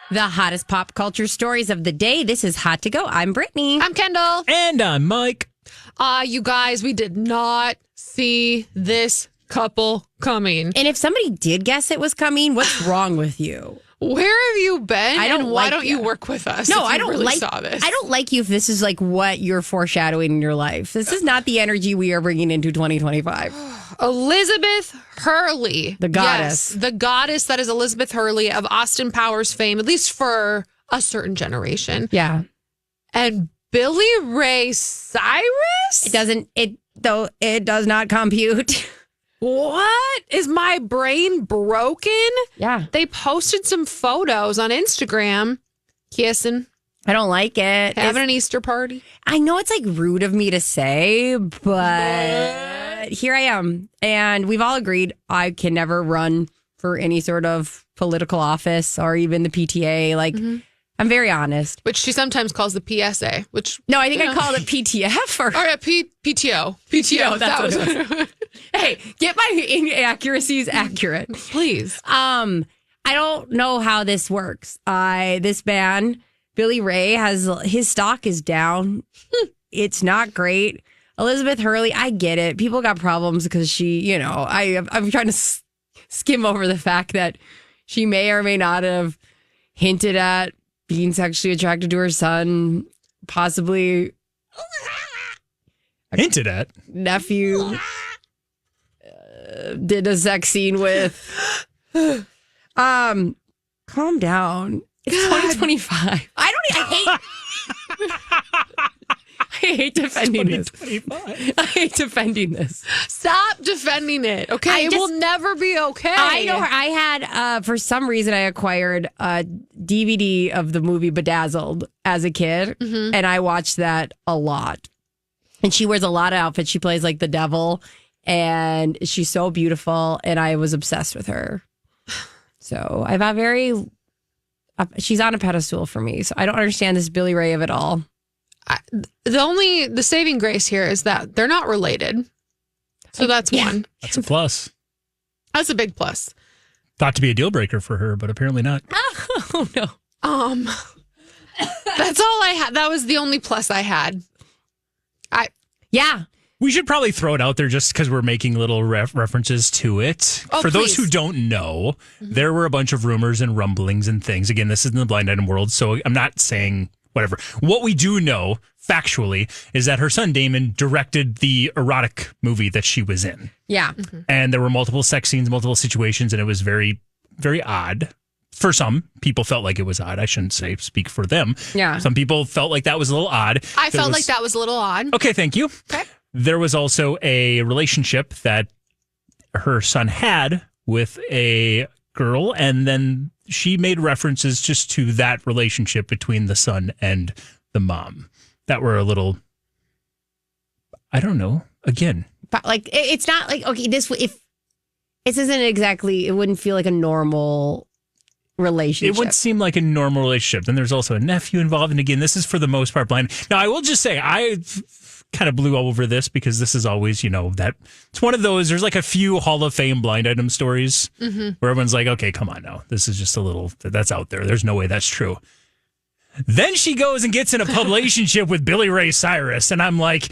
The hottest pop culture stories of the day. This is Hot to Go. I'm Brittany. I'm Kendall. And I'm Mike. You guys, we did not see this couple coming. And if somebody did guess it was coming, what's wrong with you? Where have you been? Why don't you work with us? No, I don't really like. saw this. I don't like you if this is like what you're foreshadowing in your life. This is not the energy we are bringing into 2025. Elizabeth Hurley, the goddess, yes, the goddess that is Elizabeth Hurley of Austin Powers fame, at least for a certain generation. Yeah, and Billy Ray Cyrus. It does not compute. What? Is my brain broken? Yeah. They posted some photos on Instagram kissing. I don't like it. Having an Easter party. I know it's like rude of me to say, but here I am. And we've all agreed I can never run for any sort of political office or even the PTA. Like, I'm very honest. Which she sometimes calls the PSA, which... No, I think I called it PTF. Or... Oh, yeah, PTO. PTO, that's what it was. Hey, get my inaccuracies accurate. Please. I don't know how this works. This man, Billy Ray, his stock is down. It's not great. Elizabeth Hurley, I get it. People got problems because she, I'm trying to skim over the fact that she may or may not have hinted at being sexually attracted to her son, possibly hinted at nephew, did a sex scene with. Calm down. It's 2025. I hate defending this. I hate defending this. Stop defending it, okay? It will never be okay. I know. I had, for some reason, I acquired a DVD of the movie Bedazzled as a kid, and I watched that a lot. And she wears a lot of outfits. She plays like the devil, and she's so beautiful, and I was obsessed with her. So I've got she's on a pedestal for me, so I don't understand this Billy Ray of it all. The saving grace here is that they're not related. So that's one. That's a plus. That's a big plus. Thought to be a deal breaker for her, but apparently not. Oh no. That's all I had. That was the only plus I had. We should probably throw it out there just because we're making little references to it. For those who don't know, there were a bunch of rumors and rumblings and things. Again, this is in the blind item world, so I'm not saying whatever. What we do know factually is that her son Damon directed the erotic movie that she was in. Yeah. And there were multiple sex scenes, multiple situations, and it was very, very odd. For some people felt like it was odd. I shouldn't speak for them. Yeah. Some people felt like that was a little odd. I felt like that was a little odd. Okay, thank you. Okay. There was also a relationship that her son had with a girl, and then she made references just to that relationship between the son and the mom that were a little, I don't know, again. But like, it's not like, okay, this isn't exactly, it wouldn't feel like a normal relationship. It would seem like a normal relationship. Then there's also a nephew involved. And again, this is for the most part blind. Now, I will just say, I kind of blew over this because this is always, that it's one of those, there's like a few Hall of Fame blind item stories where everyone's like, okay, come on now. This is just a little, that's out there. There's no way that's true. Then she goes and gets in a relationship with Billy Ray Cyrus. And I'm like,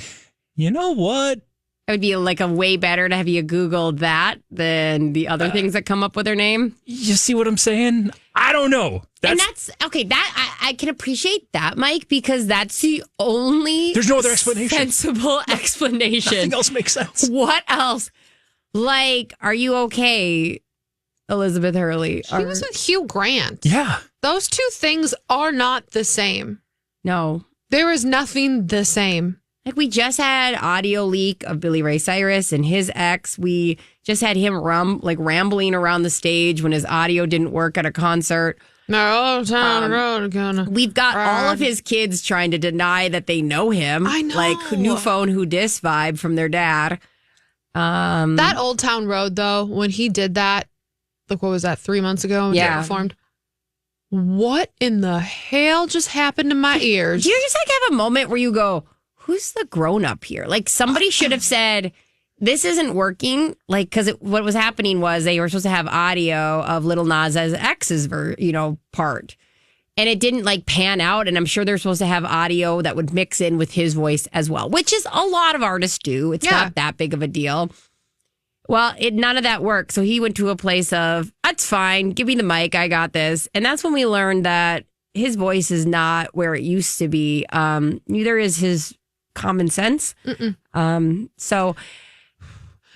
you know what? It would be like a way better to have you Googled that than the other things that come up with her name. You see what I'm saying? I don't know. That's okay. That I can appreciate that, Mike, because that's the only there's no other explanation. Sensible explanation. Nothing else makes sense. What else? Like, are you okay, Elizabeth Hurley? She was with Hugh Grant. Yeah. Those two things are not the same. No. There is nothing the same. Like, we just had audio leak of Billy Ray Cyrus and his ex. We just had him rambling around the stage when his audio didn't work at a concert. No, we've got all of his kids trying to deny that they know him. I know. Like, new phone, who dis vibe from their dad. That Old Town Road, though, when he did that, like, what was that, 3 months ago? When he performed? What in the hell just happened to my ears? Do you just like have a moment where you go, who's the grown up here? Like, somebody should have said, this isn't working. Like, because what was happening was they were supposed to have audio of Lil Nas X's part. and it didn't like pan out. And I'm sure they're supposed to have audio that would mix in with his voice as well, which is a lot of artists do. It's not that big of a deal. Well, none of that worked. So he went to a place of, that's fine. Give me the mic. I got this. And that's when we learned that his voice is not where it used to be. Neither is his common sense. So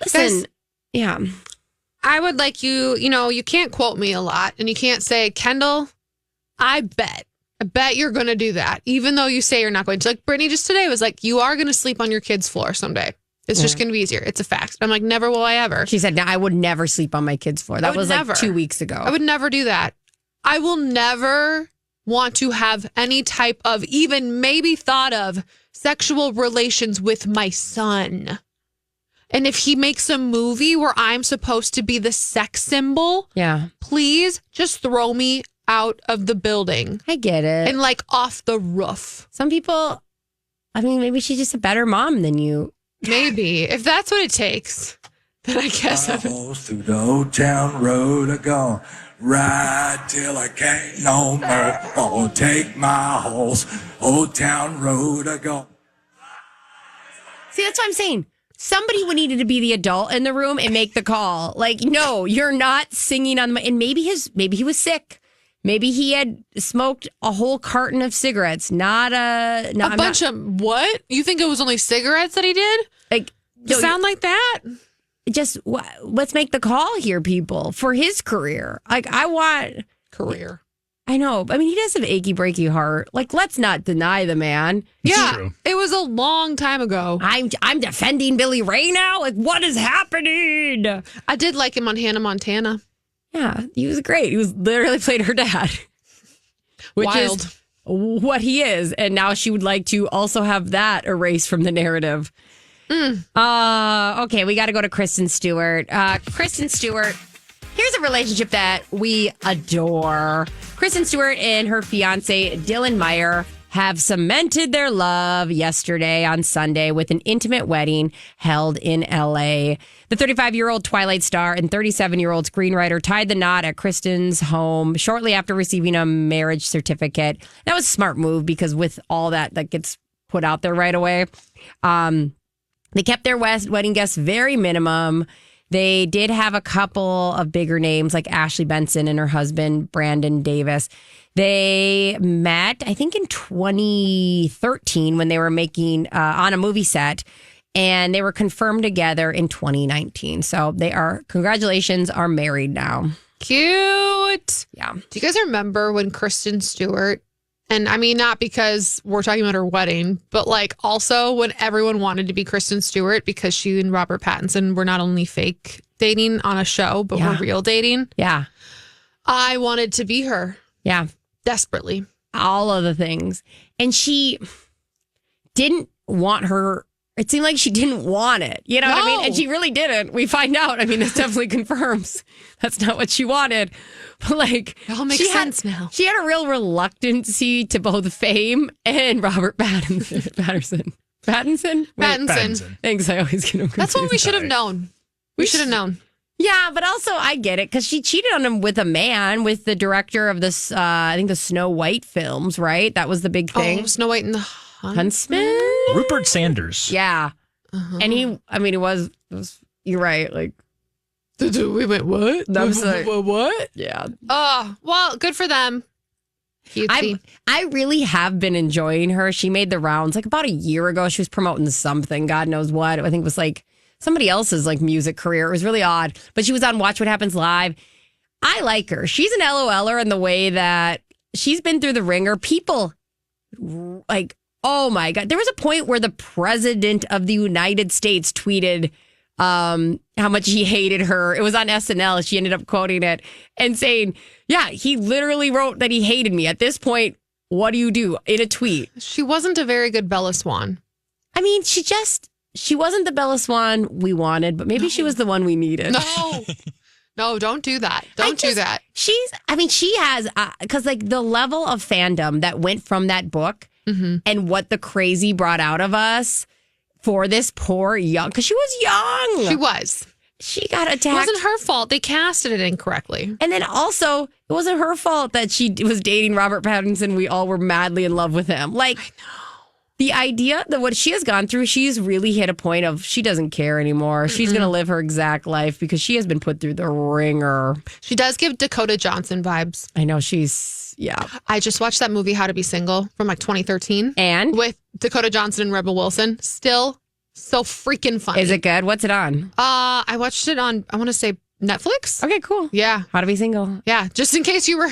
listen, yeah. I would like you can't quote me a lot and you can't say, Kendall, I bet you're going to do that. Even though you say you're not going to. Like Brittany just today was like, you are going to sleep on your kid's floor someday. It's just going to be easier. It's a fact. I'm like, never will I ever. She said, no, I would never sleep on my kid's floor. That was like 2 weeks ago. I would never do that. I will never want to have any type of even maybe thought of sexual relations with my son. And if he makes a movie where I'm supposed to be the sex symbol, please just throw me out of the building. I get it. And like off the roof. Some people, I mean, maybe she's just a better mom than you. Maybe. If that's what it takes, then I guess I'm through the old town road I go. Ride till I can't no more. Oh, take my horse. Old town road I go. See, that's what I'm saying. Somebody would needed to be the adult in the room and make the call. Like, no, you're not singing on the. And maybe he was sick. Maybe he had smoked a whole carton of cigarettes. Not a bunch of what? You think it was only cigarettes that he did? Like, sound like that? Just let's make the call here, people, for his career. Like, I want career. I know. I mean, he does have achy breaky heart. Like, let's not deny the man. Yeah, it was a long time ago. I'm defending Billy Ray now. Like, what is happening? I did like him on Hannah Montana. Yeah, he was great. He was literally played her dad, which Wild. Is what he is. And now she would like to also have that erased from the narrative. Okay, we got to go to Kristen Stewart. Kristen Stewart, here's a relationship that we adore. Kristen Stewart and her fiance, Dylan Meyer, have cemented their love yesterday on Sunday with an intimate wedding held in L.A. The 35-year-old Twilight star and 37-year-old screenwriter tied the knot at Kristen's home shortly after receiving a marriage certificate. That was a smart move because with all that gets put out there right away, they kept their wedding guests very minimum. They did have a couple of bigger names like Ashley Benson and her husband, Brandon Davis. They met, I think, in 2013 when they were making on a movie set, and they were confirmed together in 2019. So congratulations, are married now. Cute. Yeah. Do you guys remember when Kristen Stewart, and I mean, not because we're talking about her wedding, but like also when everyone wanted to be Kristen Stewart because she and Robert Pattinson were not only fake dating on a show, but were real dating? Yeah. I wanted to be her. Yeah. Desperately. All of the things. And she didn't want her. It seemed like she didn't want it. You know what I mean? And she really didn't. We find out. I mean, this definitely confirms that's not what she wanted. But like, it all makes sense now. She had a real reluctancy to both fame and Robert Pattinson. Pattinson. Thanks. I always get him confused. That's what we should have known. We should have known. Yeah, but also I get it because she cheated on him with a man, with the director of this, I think the Snow White films, right? That was the big thing. Oh, Snow White and the Huntsman? Rupert Sanders. Yeah. And he was, you're right. Like, we went, what? That was like, what? Yeah. Oh, well, good for them. I really have been enjoying her. She made the rounds like about a year ago. She was promoting something, God knows what. I think it was like somebody else's like music career. It was really odd. But she was on Watch What Happens Live. I like her. She's an LOLer in the way that she's been through the ringer. People like, oh my God. There was a point where the president of the United States tweeted how much he hated her. It was on SNL. She ended up quoting it and saying, yeah, he literally wrote that he hated me. At this point, what do you do in a tweet? She wasn't a very good Bella Swan. I mean, she wasn't the Bella Swan we wanted, but maybe she was the one we needed. No, don't do that. Don't do that. She has, because like the level of fandom that went from that book and what the crazy brought out of us for this poor young, because she was young. She was. she got It attacked. wasn't her fault. They casted it incorrectly. And then also, it wasn't her fault that she was dating Robert Pattinson. We all were madly in love with him. Like, I know. The idea that what she has gone through, she's really hit a point of she doesn't care anymore. She's going to live her exact life because she has been put through the ringer. She does give Dakota Johnson vibes. I know she's, yeah. I just watched that movie, How to Be Single, from like 2013. And? With Dakota Johnson and Rebel Wilson. Still so freaking funny. Is it good? What's it on? I watched it on, I want to say Netflix. Okay, cool. Yeah. How to Be Single. Yeah. Just in case you were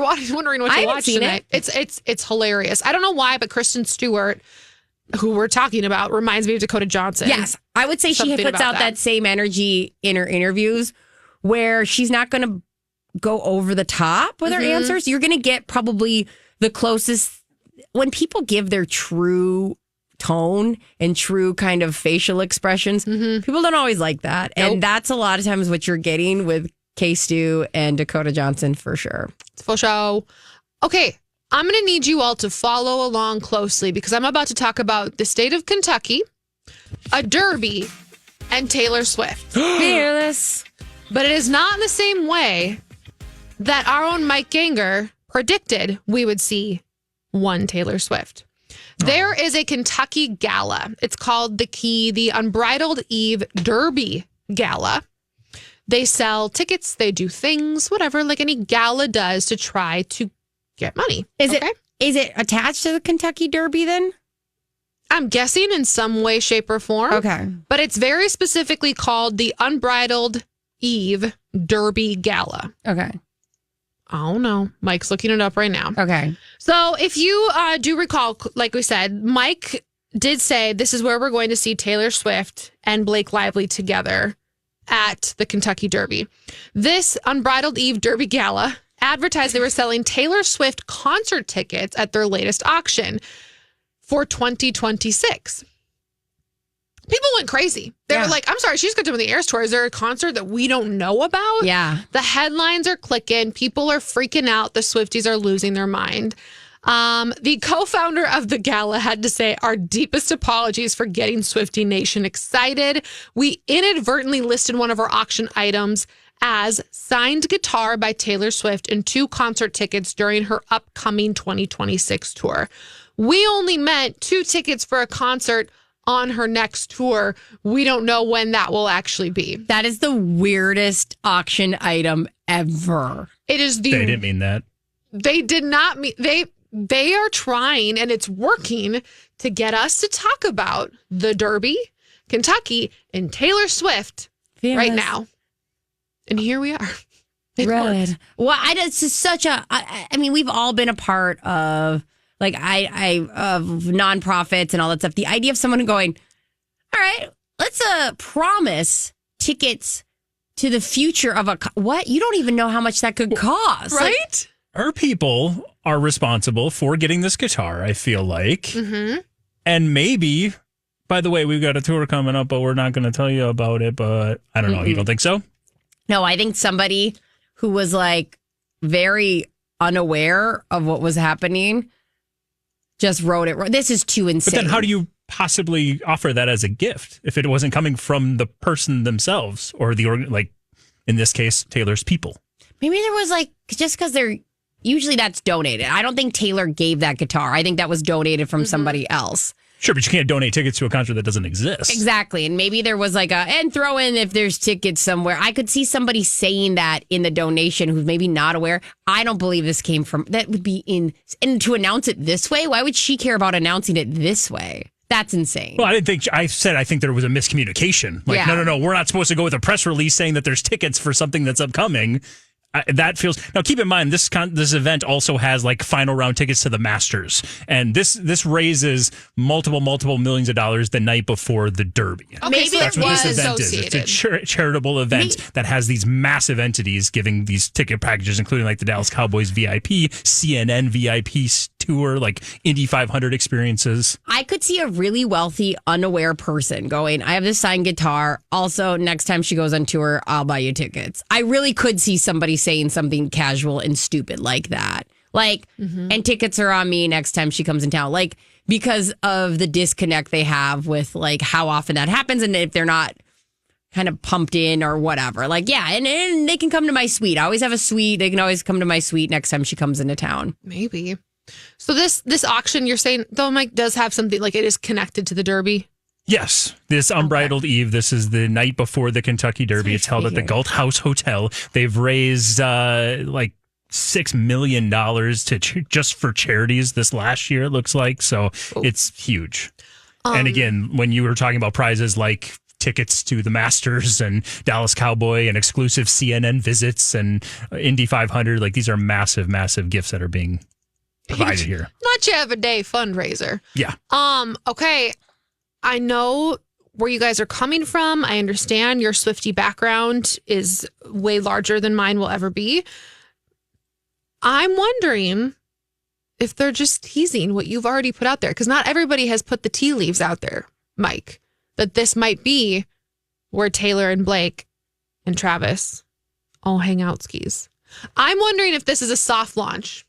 wondering what I to haven't watch seen tonight. It's hilarious. I don't know why, but Kristen Stewart, who we're talking about, reminds me of Dakota Johnson. Yes. I would say Something she puts about out that same energy in her interviews where she's not going to go over the top with her answers. You're going to get probably the closest when people give their true tone and true kind of facial expressions. People don't always like that. Nope. And that's a lot of times what you're getting with K-Stu and Dakota Johnson for sure. It's full show. Okay. I'm going to need you all to follow along closely because I'm about to talk about the state of Kentucky, a derby, and Taylor Swift. Fearless. But it is not in the same way that our own Mike Ganger predicted we would see one Taylor Swift. There is a Kentucky gala. It's called the Unbridled Eve Derby Gala. They sell tickets, they do things, whatever, like any gala does to try to get money. Is it attached to the Kentucky Derby then? I'm guessing in some way, shape, or form. Okay. But it's very specifically called the Unbridled Eve Derby Gala. Okay. Oh, no. Mike's looking it up right now. Okay. So if you do recall, like we said, Mike did say this is where we're going to see Taylor Swift and Blake Lively together at the Kentucky Derby. This Unbridled Eve Derby Gala advertised they were selling Taylor Swift concert tickets at their latest auction for 2026. People went crazy. They were like, I'm sorry, she's going to do the Eras Tour. Is there a concert that we don't know about? Yeah. The headlines are clicking. People are freaking out. The Swifties are losing their mind. The co-founder of the gala had to say, our deepest apologies for getting Swiftie Nation excited. We inadvertently listed one of our auction items as signed guitar by Taylor Swift and 2 concert tickets during her upcoming 2026 tour. We only meant 2 tickets for a concert on her next tour. We don't know when that will actually be. That is the weirdest auction item ever. It is They didn't mean that. They did not mean they are trying, and it's working to get us to talk about the Derby, Kentucky, and Taylor Swift right now. And here we are. It worked. Well, it's just such a. I mean, we've all been a part of of nonprofits and all that stuff. The idea of someone going, all right, let's promise tickets to the future of what? You don't even know how much that could cost, Right? Like, Our people are responsible for getting this guitar, I feel like. Mm-hmm. And maybe, by the way, we've got a tour coming up, but we're not going to tell you about it. But I don't know. You don't think so? No, I think somebody who was like very unaware of what was happening just wrote it. This is too insane. But then how do you possibly offer that as a gift if it wasn't coming from the person themselves or like in this case, Taylor's people? Maybe there was just because usually that's donated. I don't think Taylor gave that guitar. I think that was donated from somebody else. Sure, but you can't donate tickets to a concert that doesn't exist. Exactly. And maybe there was and throw in if there's tickets somewhere. I could see somebody saying that in the donation who's maybe not aware. I don't believe this came from, that would be and to announce it this way, why would she care about announcing it this way? That's insane. Well, I think there was a miscommunication. Like, Yeah. no, we're not supposed to go with a press release saying that there's tickets for something that's upcoming. That feels now. Keep in mind this event also has like final round tickets to the Masters, and this raises multiple millions of dollars the night before the Derby. Okay, Maybe so That's it what was this event is. It's a charitable event that has these massive entities giving these ticket packages, including like the Dallas Cowboys VIP, CNN VIP tour, like Indy 500 experiences. I could see a really wealthy, unaware person going, I have this signed guitar. Also, next time she goes on tour, I'll buy you tickets. I really could see somebody saying something casual and stupid like that. And tickets are on me next time she comes in town. Because of the disconnect they have with how often that happens. And if they're not kind of pumped in or whatever. Like, yeah, and they can come to my suite. I always have a suite. They can always come to my suite next time she comes into town. Maybe. So this auction, you're saying, though, Mike, does have something, like it is connected to the Derby? Yes, this Unbridled Eve. This is the night before the Kentucky Derby. It's held at the Galt House Hotel. They've raised like $6 million just for charities this last year, it looks like. So it's huge. And again, when you were talking about prizes like tickets to the Masters and Dallas Cowboy and exclusive CNN visits and Indy 500, like these are massive, massive gifts that are being provided here. Not you have a day fundraiser. Yeah. Okay. I know where you guys are coming from. I understand your Swiftie background is way larger than mine will ever be. I'm wondering if they're just teasing what you've already put out there, because not everybody has put the tea leaves out there, Mike, that this might be where Taylor and Blake and Travis all hang out skis. I'm wondering if this is a soft launch.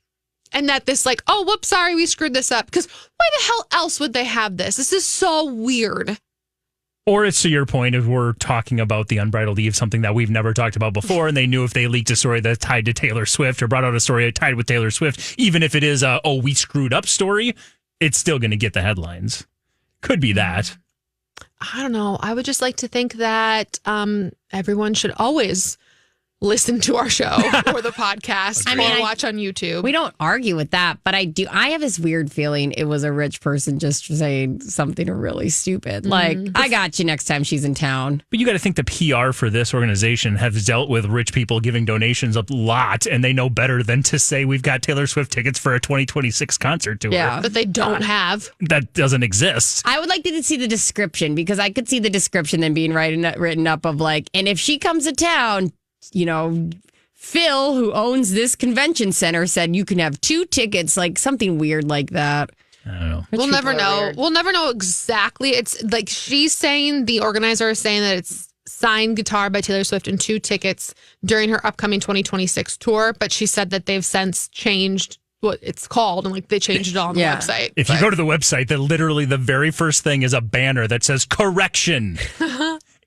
And that this like, oh, whoops, sorry, we screwed this up. Because why the hell else would they have this? This is so weird. Or it's to your point, if we're talking about the Unbridled Eve, something that we've never talked about before, and they knew if they leaked a story that's tied to Taylor Swift or brought out a story tied with Taylor Swift, even if it is a, oh, we screwed up story, it's still going to get the headlines. Could be that. I don't know. I would just like to think that everyone should always listen to our show or the podcast or watch on YouTube. We don't argue with that, but I have this weird feeling it was a rich person just saying something really stupid. Like, I got you next time she's in town. But you got to think the PR for this organization has dealt with rich people giving donations a lot, and they know better than to say we've got Taylor Swift tickets for a 2026 concert tour. Yeah. That they don't have. That doesn't exist. I would like to see the description, because I could see the description then being written up of like, and if she comes to town, you know, Phil, who owns this convention center, said you can have 2 tickets, like something weird like that. I don't know. We'll never know. We'll never know exactly. It's like she's saying, the organizer is saying that it's signed guitar by Taylor Swift and 2 tickets during her upcoming 2026 tour. But she said that they've since changed what it's called, and like they changed it all on the website. If you go to the website, then literally the very first thing is a banner that says correction.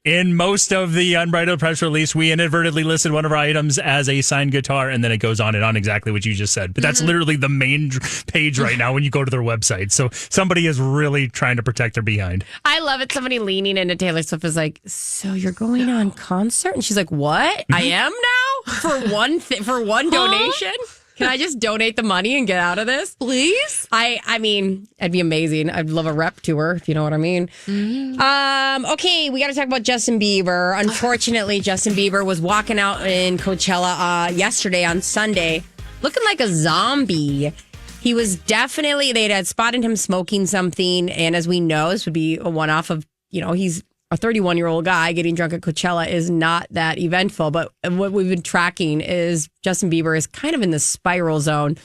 In most of the Unbridled press release, we inadvertently listed one of our items as a signed guitar, and then it goes on and on exactly what you just said. But that's literally the main page right now when you go to their website. So somebody is really trying to protect their behind. I love it. Somebody leaning into Taylor Swift is like, so you're going on concert? And she's like, what? I am now? For one donation? Can I just donate the money and get out of this? Please? I mean, it'd be amazing. I'd love a rep tour, if you know what I mean. Okay, we got to talk about Justin Bieber. Unfortunately, Justin Bieber was walking out in Coachella yesterday on Sunday, looking like a zombie. He was definitely, they had spotted him smoking something. And as we know, this would be a one-off of, you know, he's a 31-year-old guy getting drunk at Coachella is not that eventful. But what we've been tracking is Justin Bieber is kind of in the spiral zone.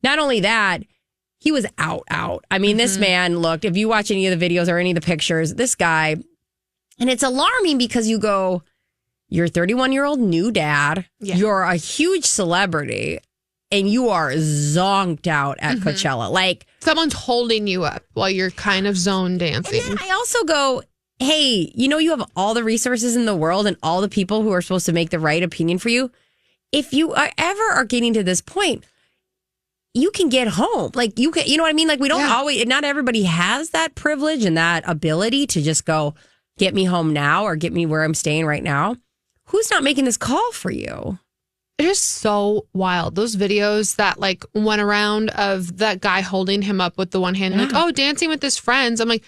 Not only that, he was out. I mean, this man looked, if you watch any of the videos or any of the pictures, this guy, and it's alarming because you go, you're a 31-year-old new dad, you're a huge celebrity, and you are zonked out at Coachella. Like, someone's holding you up while you're kind of zone dancing. And then I also go, hey, you know, you have all the resources in the world and all the people who are supposed to make the right opinion for you. If you ever are getting to this point, you can get home. Like, you can, you know what I mean? Like, we don't always, not everybody has that privilege and that ability to just go, get me home now or get me where I'm staying right now. Who's not making this call for you? It is so wild. Those videos that like went around of that guy holding him up with the one hand, like, oh, dancing with his friends. I'm like,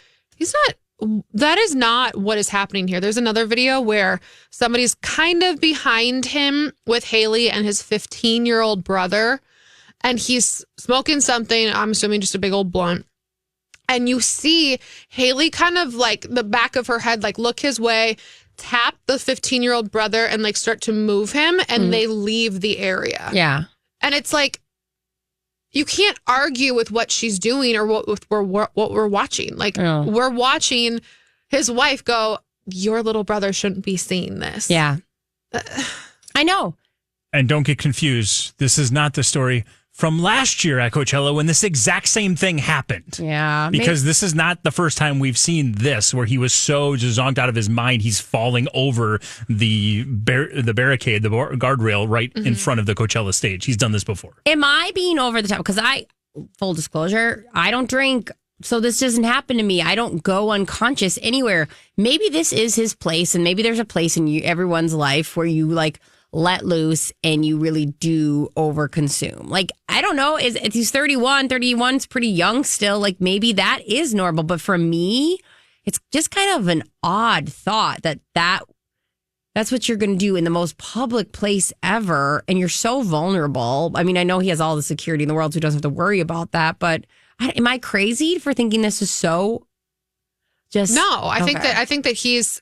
that is not what is happening here. There's another video where somebody's kind of behind him with Haley and his 15-year-old brother, and he's smoking something, I'm assuming just a big old blunt. And you see Haley kind of like the back of her head, like look his way, tap the 15-year-old brother and like start to move him, and they leave the area. Yeah. And it's like, you can't argue with what she's doing or what we're watching. Like, we're watching his wife go, your little brother shouldn't be seeing this. Yeah. I know. And don't get confused. This is not the story from last year at Coachella when this exact same thing happened. Yeah. Because this is not the first time we've seen this, where he was so just zonked out of his mind, he's falling over the barricade, the guardrail right in front of the Coachella stage. He's done this before. Am I being over the top? Because full disclosure, I don't drink, so this doesn't happen to me. I don't go unconscious anywhere. Maybe this is his place, and maybe there's a place in everyone's life where you like let loose and you really do overconsume. Like, I don't know, he's 31. 31's pretty young still. Like, maybe that is normal. But for me, it's just kind of an odd thought that's what you're going to do in the most public place ever. And you're so vulnerable. I mean, I know he has all the security in the world, so he doesn't have to worry about that. But am I crazy for thinking this is so just... No, I think that he's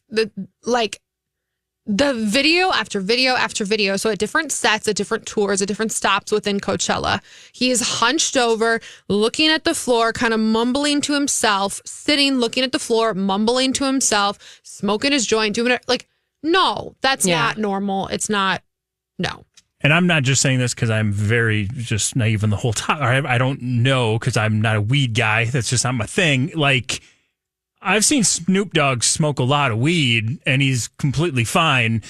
the video after video after video. So at different sets, at different tours, at different stops within Coachella, he is hunched over, looking at the floor, kind of mumbling to himself, sitting, looking at the floor, mumbling to himself, smoking his joint, doing it. Like, no, that's not normal. It's not. No. And I'm not just saying this because I'm very just naive in the whole time. I don't know because I'm not a weed guy. That's just not my thing. Like, I've seen Snoop Dogg smoke a lot of weed, and he's completely fine.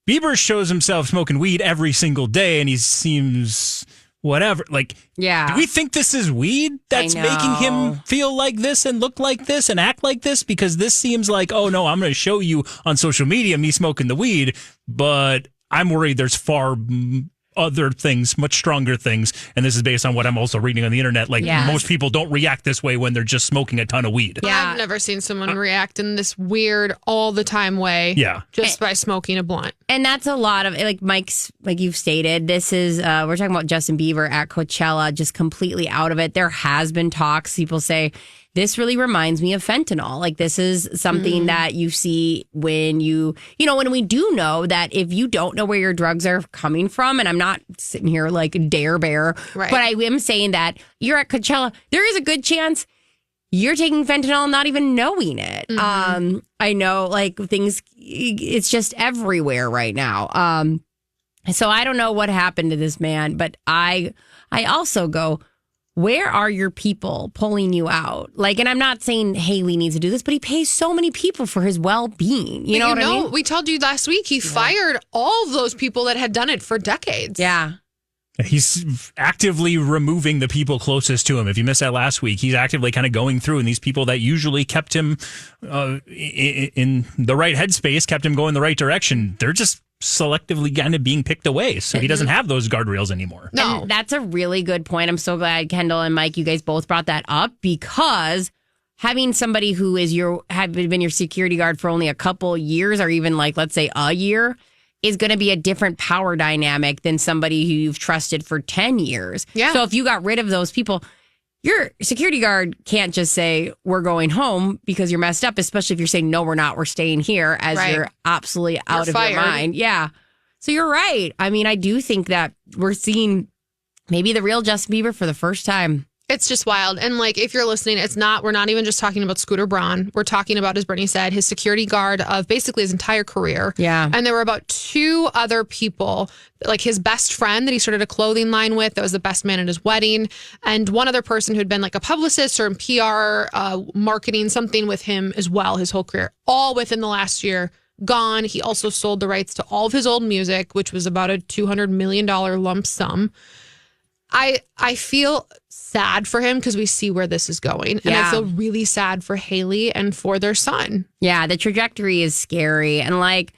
Bieber shows himself smoking weed every single day, and he seems whatever. Like, yeah. Do we think this is weed that's making him feel like this and look like this and act like this? Because this seems like, oh, no, I'm going to show you on social media me smoking the weed, but I'm worried there's far other things, much stronger things. And this is based on what I'm also reading on the internet. Like, most people don't react this way when they're just smoking a ton of weed. Yeah. I've never seen someone react in this weird all the time way. Yeah. Just by smoking a blunt. And that's a lot of, like Mike's, like you've stated, this is, we're talking about Justin Bieber at Coachella, just completely out of it. There has been talks. People say, this really reminds me of fentanyl. Like, this is something that you see when when we do know that if you don't know where your drugs are coming from, and I'm not sitting here like dare bear, but I am saying that you're at Coachella, there is a good chance you're taking fentanyl not even knowing it. I know, like, things, it's just everywhere right now. So I don't know what happened to this man, but I also go, where are your people pulling you out? Like, and I'm not saying Haley needs to do this, but he pays so many people for his well-being. You know what I mean? We told you last week he fired all of those people that had done it for decades. Yeah. He's actively removing the people closest to him. If you missed that last week, he's actively kind of going through, and these people that usually kept him in the right headspace, kept him going the right direction, they're just selectively kind of being picked away. So he doesn't have those guardrails anymore. No. And that's a really good point. I'm so glad Kendall and Mike, you guys both brought that up, because having somebody who have been your security guard for only a couple years, or even like, let's say a year, is going to be a different power dynamic than somebody who you've trusted for 10 years. Yeah. So if you got rid of those people, your security guard can't just say, we're going home because you're messed up, especially if you're saying, no, we're not, we're staying here, as you're absolutely out of your mind. Yeah. So you're right. I mean, I do think that we're seeing maybe the real Justin Bieber for the first time. It's just wild. And like, if you're listening, we're not even just talking about Scooter Braun. We're talking about, as Brittany said, his security guard of basically his entire career. Yeah. And there were about 2 other people, like his best friend that he started a clothing line with, that was the best man at his wedding. And one other person who'd been like a publicist or in PR, marketing, something with him as well, his whole career, all within the last year. Gone. He also sold the rights to all of his old music, which was about a $200 million lump sum. I feel sad for him because we see where this is going. And I feel really sad for Haley and for their son. Yeah, the trajectory is scary. And like,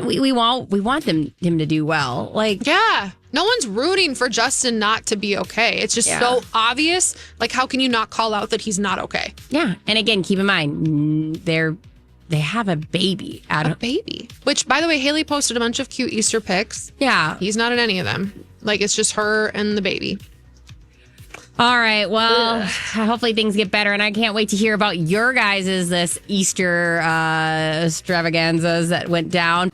we want him to do well. Like, yeah. No one's rooting for Justin not to be okay. It's just so obvious. Like, how can you not call out that he's not okay? Yeah. And again, keep in mind, they have a baby. A baby. Which, by the way, Haley posted a bunch of cute Easter pics. Yeah. He's not in any of them. Like, it's just her and the baby. All right. Well, hopefully things get better. And I can't wait to hear about your guys' this Easter extravaganzas that went down.